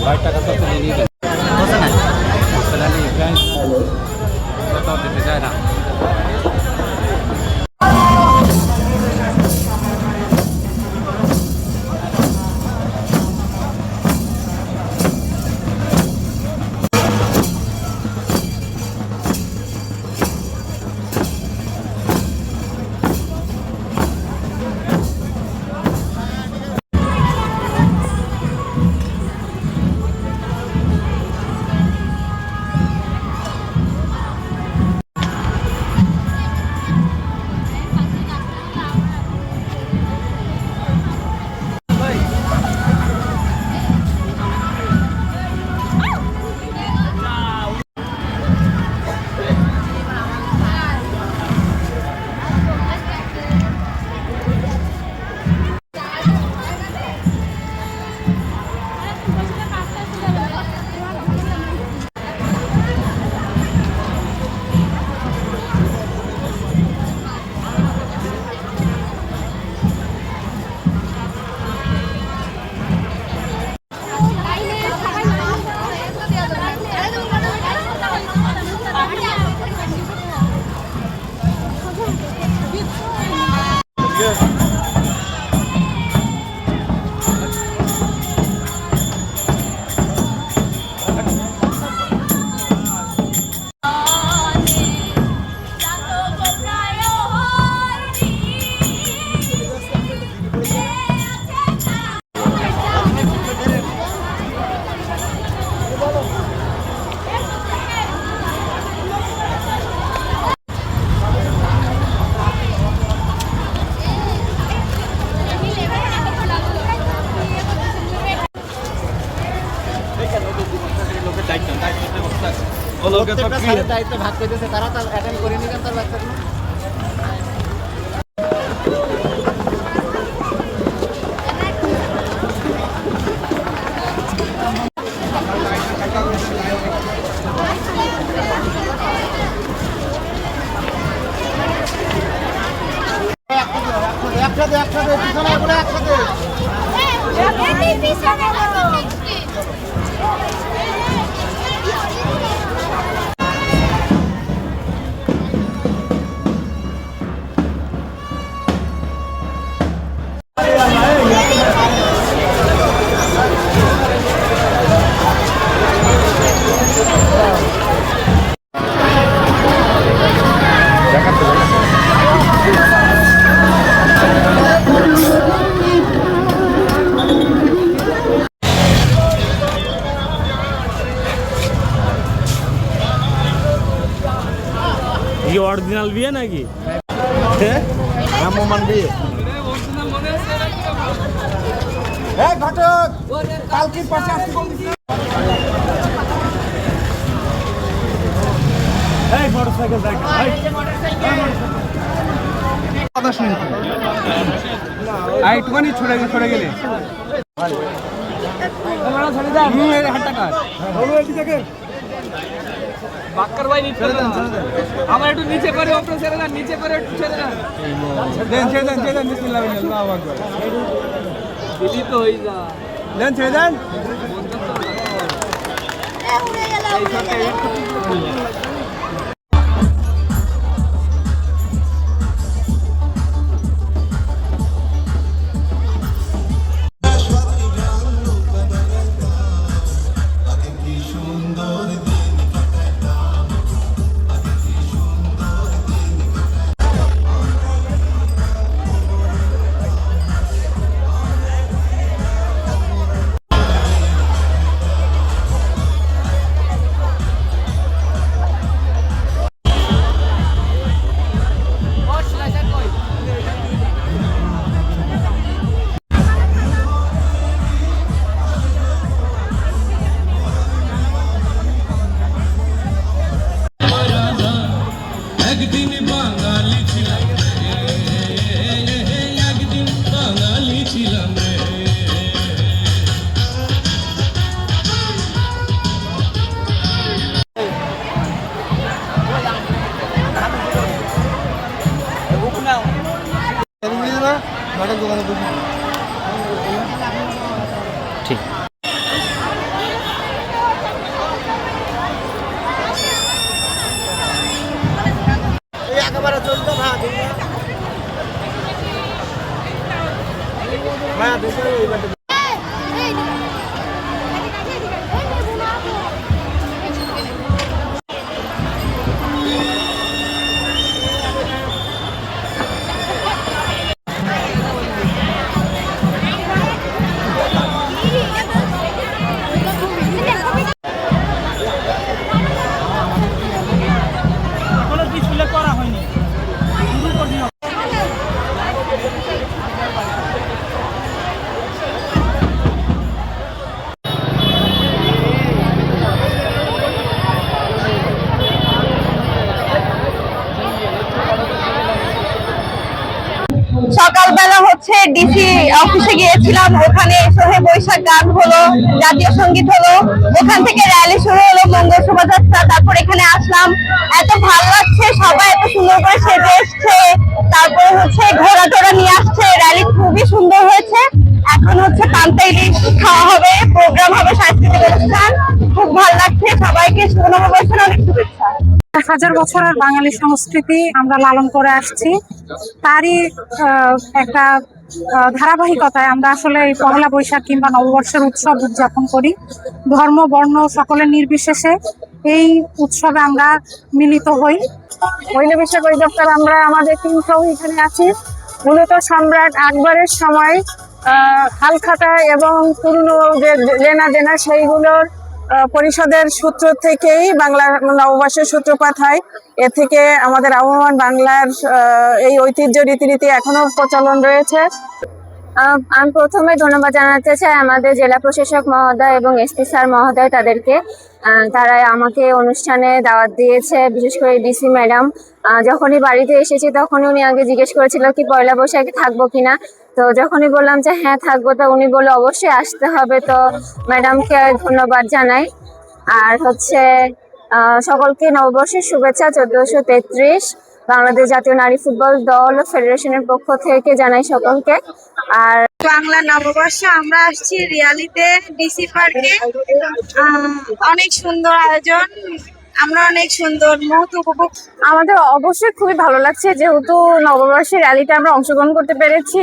ভাই টাকা তো নিয়ে গেল বুঝছে না তাহলে ব্যাংক তো দিতে যায় না দায়িত্ব ভাগ করতেছে তারা তো অ্যাটেন্ড করে নিলেন তার বাচ্চাগুলো একসাথে পিছনে এগুলো একসাথে ये ओरिजिनल भी है ना कि রামমান বিয়ে এই ঘটক কালকে পাশে আসতে বলছি এই মোটরসাইকেল দেখ কথা শুনি আইটুখানি ছড়ে গেলে হাটটা কার বাক্কার ভাই নিচে আমার একটু নিচে করে উপরে ছেড়ে দেন নিচে করে একটু ছেড়ে দেন ছেড়ে দেন বিসমিল্লাহ আল্লাহু আকবার দিলি তো হই যা দেন ছেড়ে দেন এই সাথে ডিসি অফিসে গিয়েছিলাম, ওখানে শোহে বৈশাখ গান হলো, জাতীয় সঙ্গীত হলো, ওখান থেকে র্যালি শুরু হলো, মঙ্গল শোভাযাত্রা। তারপর এখানে আসলাম, এত ভালো লাগছে, সবাই এত সুন্দর করে সেজে এসছে, তারপর হচ্ছে ঘোড়া টোড়া নিয়ে আসছে, র্যালি খুবই সুন্দর হয়েছে। এখন হচ্ছে পান্তা ইলিশ খাওয়া হবে, প্রোগ্রাম হবে, সাংস্কৃতিক অনুষ্ঠান। খুব ভালো লাগছে, সবাইকে শুভ নববর্ষের অনেক শুভেচ্ছা। হাজার বছরের বাঙালি সংস্কৃতি আমরা লালন করে আসছি, তারই একটা ধারাবাহিকতায় আমরা আসলে এই পহেলা বৈশাখ কিংবা নববর্ষের উৎসব উদযাপন করি। ধর্ম বর্ণ সকলের নির্বিশেষে এই উৎসবে আমরা মিলিত হই। পহেলা বৈশাখ অধিদপ্তর আমরা আমাদের টিম সহ এখানে আছি। মূলত সম্রাট আকবরের সময় হালখাতা এবং পুরনো যে লেনা দেনা সেইগুলোর পরিষদের সূত্র থেকেই বাংলা নববর্ষের সূত্রপাত হয়। এ থেকে আমাদের আবহমান বাংলার এই ঐতিহ্য রীতিনীতি এখনো প্রচলন রয়েছে। আমি প্রথমে ধন্যবাদ জানাতে চাই আমাদের জেলা প্রশাসক মহোদয় এবং এসপি স্যার মহোদয়, তাদেরকে তারা আমাকে অনুষ্ঠানে দাওয়াত দিয়েছে, বিশেষ করে ডিসি ম্যাডাম। যখনই বাড়িতে এসেছি তখনই উনি আগে জিজ্ঞেস করেছিল কি পয়লা বৈশাখে থাকবো কিনা। তো যখনই বললাম যে হ্যাঁ থাকবো, তো উনি বললো অবশ্যই আসতে হবে। তো ম্যাডামকে ধন্যবাদ জানাই। আর হচ্ছে সকলকে নববর্ষের শুভেচ্ছা। 1433 বাংলাদেশ জাতীয় নারী ফুটবল দল ফেডারেশনের পক্ষ থেকে জানাই সকলকে। আর বাংলা নববর্ষে আমরা আসছি রিয়ালিতে ডিসি পার্কে, অনেক সুন্দর আয়োজন, আমরা অনেক সুন্দর মুহূর্ত উপভোগ। আমাদের অবশ্যই খুবই ভালো লাগছে, যেহেতু নববর্ষের র্যালিতে আমরা অংশগ্রহণ করতে পেরেছি।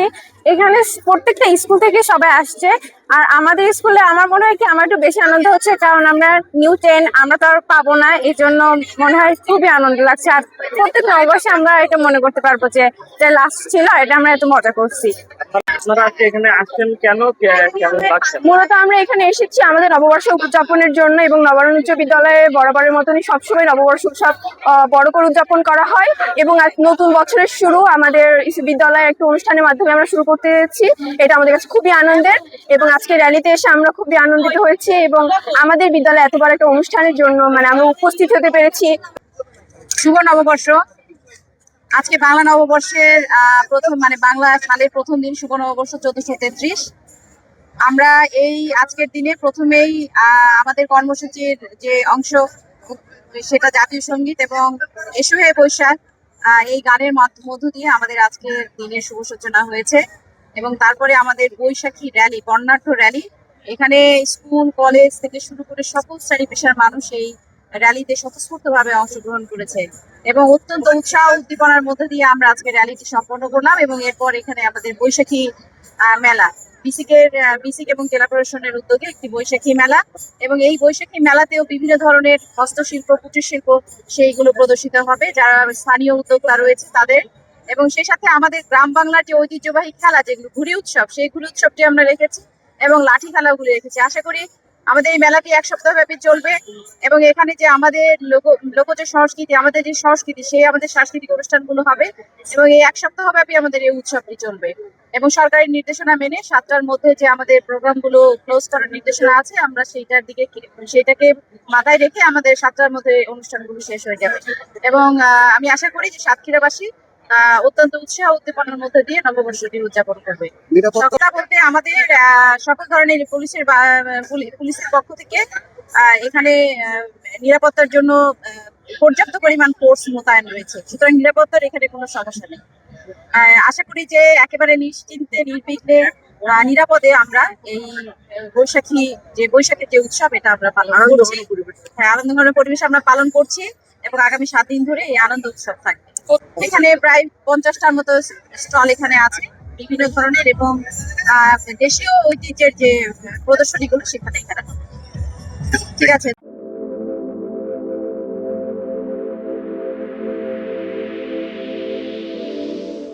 এখানে প্রত্যেকটা স্কুল থেকে সবাই আসছে। আর আমাদের স্কুলে আমার মনে হয় কি আমার একটু বেশি আনন্দ হচ্ছে, কারণ আমরা নিউ 10 আমরা তো আর পাবো না, এই জন্য মনে হয় খুবই আনন্দ লাগছে। আর প্রত্যেক নববর্ষে আমরা এটা মনে করতে পারবো যে এটা লাস্ট ছিল, এটা আমরা এত মজা করছি। আপনারা আজকে এখানে আসছেন কেন, কেমন লাগছে? মূলত আমরা এখানে এসেছি আমাদের নববর্ষ উদযাপনের জন্য, এবং নবারণ উচ্চ বিদ্যালয়ে বরাবরের মতনই সবসময় নববর্ষ উৎসব বড় করে উদযাপন করা হয়। এবং আজ নতুন বছরের শুরু আমাদের বিদ্যালয়ে একটা অনুষ্ঠানের মাধ্যমে আমরা শুরু করতে যাচ্ছি। এটা আমাদের কাছে খুবই আনন্দের, এবং আজকে র্যালিতে এসে আমরা খুবই আনন্দিত হয়েছি। এবং আমাদের বিদ্যালয়ে এত বড় একটা অনুষ্ঠানের জন্য আমরা উপস্থিত হতে পেরেছি। শুভ নববর্ষ। আজকে বাংলা নববর্ষের প্রথম বাংলা সালের প্রথম দিন, শুভ নববর্ষ 1433। আমরা এই আজকের দিনে প্রথমেই আমাদের কর্মসূচির যে অংশ সেটা জাতীয় সঙ্গীত এবং এসো হে বৈশাখ এই গানের মধ্য দিয়ে আমাদের আজকের দিনের শুভ সূচনা হয়েছে। এবং তারপরে আমাদের বৈশাখী র্যালি, বর্ণাঢ্য র্যালি, এখানে স্কুল কলেজ থেকে শুরু করে সকল শ্রেণী পেশার মানুষ এই র্যালিতে স্বতঃস্ফূর্তভাবে অংশগ্রহণ করেছে। এবং অত্যন্ত উৎসাহ উদ্দীপনার মধ্যে দিয়ে আমরা আজকে র্যালিটি সম্পন্ন করলাম। এবং এরপর এখানে আমাদের বৈশাখী মেলা, বিসিক এবং জেলা প্রশাসনের উদ্যোগে একটি বৈশাখী মেলা, এবং এই বৈশাখী মেলাতেও বিভিন্ন ধরনের হস্তশিল্প, কুটির শিল্প সেইগুলো প্রদর্শিত হবে যারা স্থানীয় উদ্যোক্তা রয়েছে তাদের। এবং সেই সাথে আমাদের গ্রাম বাংলার যে ঐতিহ্যবাহী খেলা যেগুলো ঘুড়ি উৎসব, সেই ঘুড়ি উৎসবটি আমরা রেখেছি এবং লাঠি খেলাগুলো রেখেছি। আশা করি আমাদের এই মেলাটি 1 সপ্তাহ ব্যাপী চলবে। এবং এখানে যে আমাদের লোকজ সংস্কৃতি, আমাদের যে সংস্কৃতি, সেই আমাদের সাংস্কৃতিক অনুষ্ঠানগুলো হবে। এবং এই 1 সপ্তাহ ব্যাপী আমাদের এই উৎসবটি চলবে। এবং সরকারি নির্দেশনা মেনে 7টার মধ্যে যে আমাদের প্রোগ্রামগুলো ক্লোজ করার নির্দেশনা আছে, আমরা সেইটাকে মাথায় রেখে আমাদের 7টার মধ্যে অনুষ্ঠানগুলো শেষ হয়ে যাবে। এবং আমি আশা করি যে সাতক্ষীরাবাসী অত্যন্ত উৎসাহ উদ্দীপনার মধ্যে দিয়ে নববর্ষটি উদযাপন করবে। কথা বলতে আমাদের সকল ধরনের পুলিশের পক্ষ থেকে এখানে নিরাপত্তার জন্য পর্যাপ্ত পরিমাণ ফোর্স মোতায়েন রয়েছে, সুতরাং নিরাপত্তার এখানে কোনো সমস্যা নেই। আশা করি যে একেবারে নিশ্চিন্তে নির্বিঘ্নে নিরাপদে আমরা এই বৈশাখের যে উৎসব এটা আমরা পালন করছি। হ্যাঁ, আনন্দঘন পরিবেশ আমরা পালন করছি এবং আগামী 7 দিন ধরে এই আনন্দ উৎসব থাকবে। এখানে প্রায় 50টার মতো স্টল এখানে আছে বিভিন্ন ধরনের, এবং দেশীয় ঐতিহ্যের যে প্রদর্শনীগুলো সেখানে এখানে। ঠিক আছে।